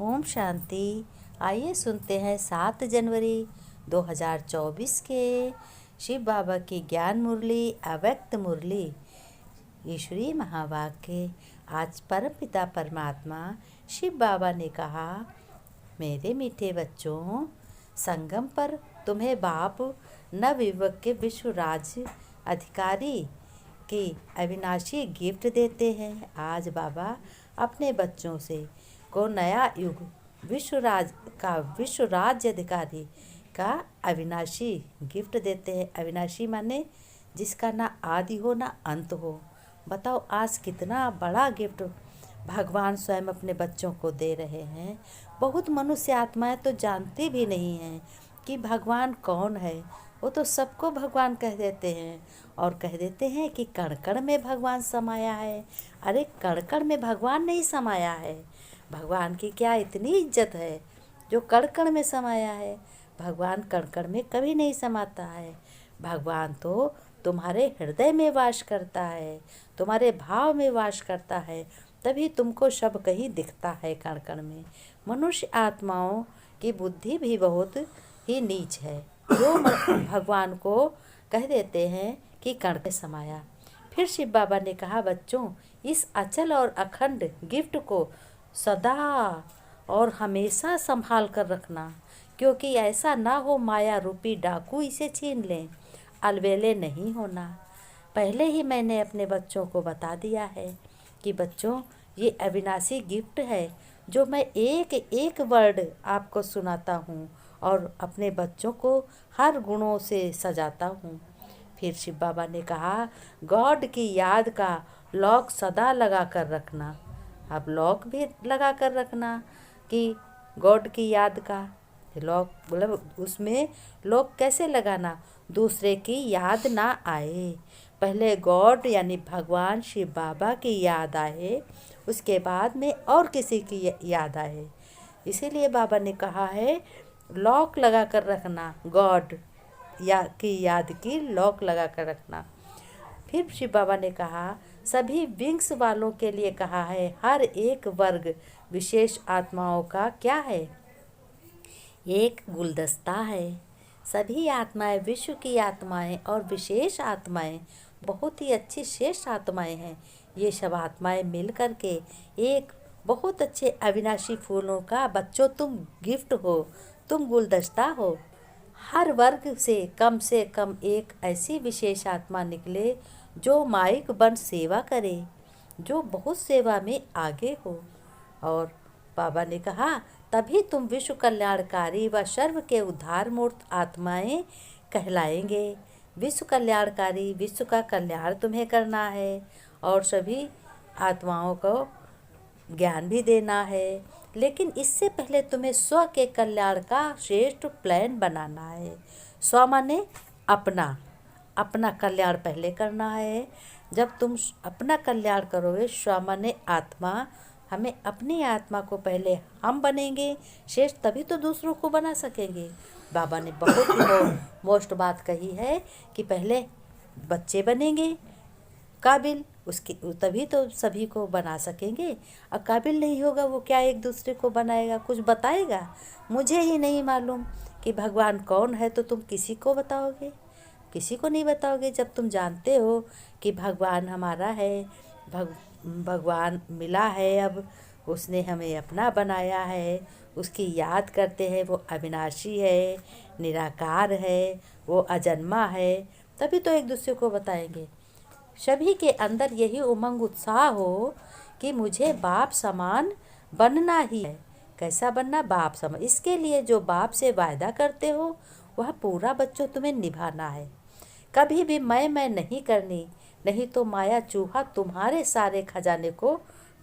ओम शांति। आइए सुनते हैं 7 जनवरी 2024 के शिव बाबा की ज्ञान मुरली, अव्यक्त मुरली, ईश्वरीय महावाक्य। आज परमपिता परमात्मा शिव बाबा ने कहा, मेरे मीठे बच्चों, संगम पर तुम्हें बाप नवयुवक के विश्व राज्य अधिकारी की अविनाशी गिफ्ट देते हैं। आज बाबा अपने बच्चों से को नया युग विश्व राज्य अधिकारी का अविनाशी गिफ्ट देते हैं। अविनाशी माने जिसका ना आदि हो ना अंत हो। बताओ आज कितना बड़ा गिफ्ट भगवान स्वयं अपने बच्चों को दे रहे हैं। बहुत मनुष्य आत्माएं तो जानती भी नहीं हैं कि भगवान कौन है। वो तो सबको भगवान कह देते हैं और कह देते हैं कि कण कण में भगवान समाया है। अरे कण कण में भगवान नहीं समाया है। भगवान की क्या इतनी इज्जत है जो कण कण में समाया है। भगवान कण कण में कभी नहीं समाता है। भगवान तो तुम्हारे हृदय में वास करता है, तुम्हारे भाव में वास करता है, तभी तुमको सब कहीं दिखता है कण कण में। मनुष्य आत्माओं की बुद्धि भी बहुत ही नीच है जो भगवान को कह देते हैं कि कण में समाया। फिर शिव बाबा ने कहा, बच्चों, इस अचल और अखंड गिफ्ट को सदा और हमेशा संभाल कर रखना, क्योंकि ऐसा ना हो माया रूपी डाकू इसे छीन लें। अलबेले नहीं होना। पहले ही मैंने अपने बच्चों को बता दिया है कि बच्चों, ये अविनाशी गिफ्ट है जो मैं एक एक वर्ड आपको सुनाता हूँ और अपने बच्चों को हर गुणों से सजाता हूँ। फिर शिव बाबा ने कहा, गॉड की याद का लॉक सदा लगा कर रखना। अब लॉक भी लगा कर रखना कि गॉड की याद का लॉक, मतलब उसमें लॉक कैसे लगाना, दूसरे की याद ना आए। पहले गॉड यानी भगवान शिव बाबा की याद आए, उसके बाद में और किसी की याद आए। इसीलिए बाबा ने कहा है लॉक लगा कर रखना, गॉड की याद की लॉक लगा कर रखना। फिर शिव बाबा ने कहा, सभी विंग्स वालों के लिए कहा है, हर एक वर्ग विशेष आत्माओं का क्या है, एक गुलदस्ता है। सभी आत्माएं विश्व की आत्माएं और विशेष आत्माएं बहुत ही अच्छी श्रेष्ठ आत्माएं हैं। ये सब आत्माएं मिल कर के एक बहुत अच्छे अविनाशी फूलों का बच्चों तुम गिफ्ट हो, तुम गुलदस्ता हो। हर वर्ग से कम एक ऐसी विशेष आत्मा निकले जो माइक बन सेवा करे, जो बहुत सेवा में आगे हो। और बाबा ने कहा, तभी तुम विश्व कल्याणकारी व सर्व के उद्धार मूर्त आत्माएं कहलाएंगे। विश्व कल्याणकारी, विश्व का कल्याण तुम्हें करना है और सभी आत्माओं को ज्ञान भी देना है। लेकिन इससे पहले तुम्हें स्व के कल्याण का श्रेष्ठ प्लान बनाना है। स्व माने अपना कल्याण पहले करना है। जब तुम अपना कल्याण करोगे, स्व माने आत्मा, हमें अपनी आत्मा को पहले हम बनेंगे श्रेष्ठ, तभी तो दूसरों को बना सकेंगे। बाबा ने बहुत ही मोस्ट बात कही है कि पहले बच्चे बनेंगे काबिल, उसके तभी तो सभी को बना सकेंगे। और काबिल नहीं होगा वो क्या एक दूसरे को बनाएगा, कुछ बताएगा? मुझे ही नहीं मालूम कि भगवान कौन है तो तुम किसी को बताओगे? किसी को नहीं बताओगे। जब तुम जानते हो कि भगवान हमारा है, भगवान मिला है, अब उसने हमें अपना बनाया है, उसकी याद करते हैं, वो अविनाशी है, निराकार है, वो अजन्मा है, तभी तो एक दूसरे को बताएंगे। सभी के अंदर यही उमंग उत्साह हो कि मुझे बाप समान बनना ही है। कैसा बनना? बाप समान। इसके लिए जो बाप से वायदा करते हो वह पूरा बच्चों तुम्हें निभाना है। कभी भी मैं नहीं करनी, नहीं तो माया चूहा तुम्हारे सारे खजाने को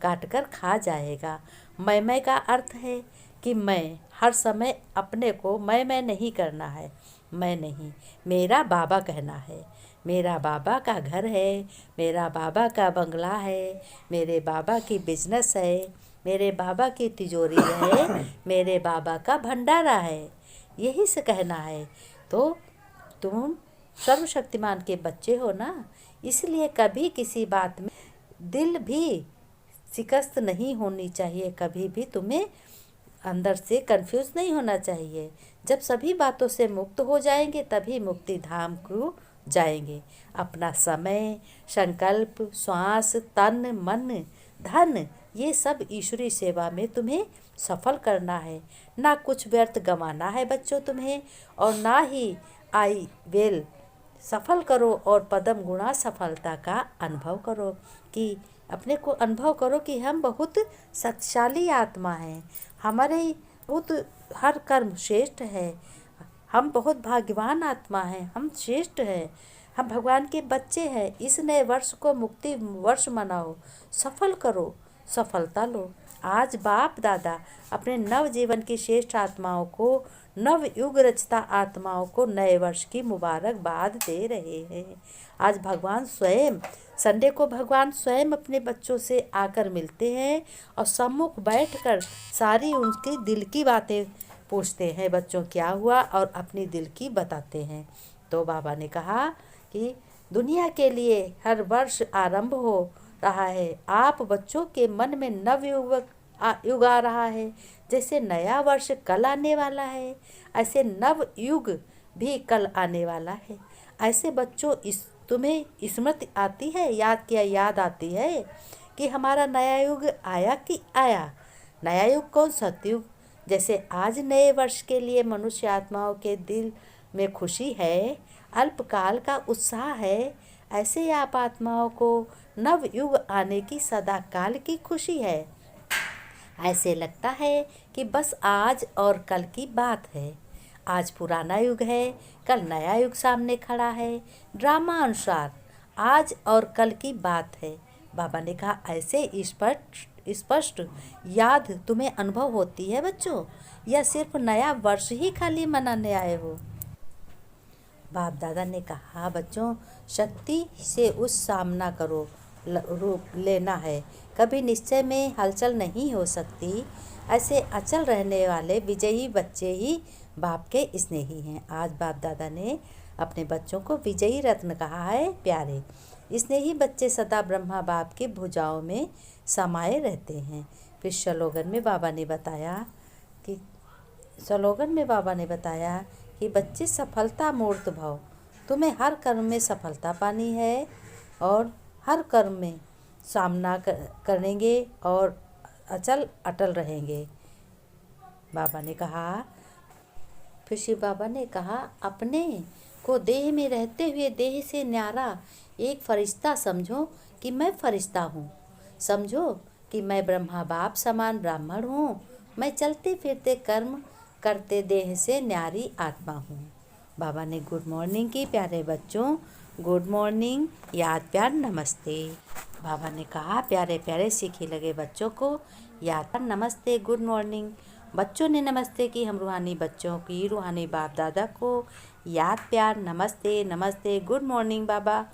काट कर खा जाएगा। मैं का अर्थ है कि मैं हर समय अपने को मैं नहीं करना है। मैं नहीं, मेरा बाबा कहना है। मेरा बाबा का घर है, मेरा बाबा का बंगला है, मेरे बाबा की बिजनेस है, मेरे बाबा की तिजोरी है, मेरे बाबा का भंडारा है, यही से कहना है। तो तुम सर्वशक्तिमान के बच्चे हो ना, इसलिए कभी किसी बात में दिल भी शिकस्त नहीं होनी चाहिए। कभी भी तुम्हें अंदर से कंफ्यूज नहीं होना चाहिए। जब सभी बातों से मुक्त हो जाएंगे तभी मुक्ति धाम को जाएंगे। अपना समय, संकल्प, श्वास, तन, मन, धन, ये सब ईश्वरी सेवा में तुम्हें सफल करना है। ना कुछ व्यर्थ गंवाना है बच्चों तुम्हें, और ना ही आई वेल सफल करो और पदम गुणा सफलता का अनुभव करो, कि अपने को अनुभव करो कि हम बहुत शक्तिशाली आत्मा हैं, हमारे बहुत हर कर्म श्रेष्ठ है, हम बहुत भाग्यवान आत्मा हैं, हम श्रेष्ठ हैं, हम भगवान के बच्चे हैं। इस नए वर्ष को मुक्ति वर्ष मनाओ, सफल करो, सफलता लो। आज बाप दादा अपने नव जीवन की श्रेष्ठ आत्माओं को, नव युग रचता आत्माओं को नए वर्ष की मुबारकबाद दे रहे हैं। आज भगवान स्वयं, संडे को भगवान स्वयं अपने बच्चों से आकर मिलते हैं और सम्मुख बैठकर सारी उनकी दिल की बातें पूछते हैं, बच्चों क्या हुआ, और अपनी दिल की बताते हैं। तो बाबा ने कहा कि दुनिया के लिए हर वर्ष आरंभ हो रहा है। आप बच्चों के मन में नव युग आ रहा है। जैसे नया वर्ष कल आने वाला है, ऐसे नव युग भी कल आने वाला है। ऐसे बच्चों, तुम्हें स्मृति आती है, याद आती है कि हमारा नया युग आया कि आया। नया युग कौन? सतयुग। जैसे आज नए वर्ष के लिए मनुष्य आत्माओं के दिल में खुशी है, अल्पकाल का उत्साह है, ऐसे आप आत्माओं को नव युग आने की सदा काल की खुशी है। ऐसे लगता है कि बस आज और कल की बात है। आज पुराना युग है, कल नया युग सामने खड़ा है। ड्रामा अनुसार आज और कल की बात है। बाबा ने कहा ऐसे स्पष्ट याद तुम्हें अनुभव होती है बच्चों, या सिर्फ नया वर्ष ही खाली मनाने आए हो? बाप दादा ने कहा बच्चों, शक्ति से उस सामना करो, रूप लेना है। कभी निश्चय में हलचल नहीं हो सकती। ऐसे अचल रहने वाले विजयी बच्चे ही बाप के स्नेही हैं। आज बाप दादा ने अपने बच्चों को विजयी रत्न कहा है। प्यारे स्नेही बच्चे सदा ब्रह्मा बाप की भुजाओं में समाये रहते हैं। फिर स्लोगन में बाबा ने बताया कि बच्चे सफलता मूर्त भव, तुम्हें हर कर्म में सफलता पानी है और हर कर्म में सामना करेंगे और अटल रहेंगे। बाबा ने कहा, फिर शिव बाबा ने कहा, अपने को देह में रहते हुए देह से न्यारा एक फरिश्ता समझो कि मैं फरिश्ता हूँ। समझो कि मैं ब्रह्मा बाप समान ब्राह्मण हूँ। मैं चलते फिरते कर्म करते देह से न्यारी आत्मा हूँ। बाबा ने गुड मॉर्निंग की। प्यारे बच्चों, गुड मॉर्निंग, याद प्यार नमस्ते। बाबा ने कहा प्यारे प्यारे सीखे लगे बच्चों को याद प्यार नमस्ते, गुड मॉर्निंग। बच्चों ने नमस्ते की। हम रूहानी बच्चों की, रूहानी बाप दादा को याद प्यार नमस्ते, नमस्ते, गुड मॉर्निंग बाबा।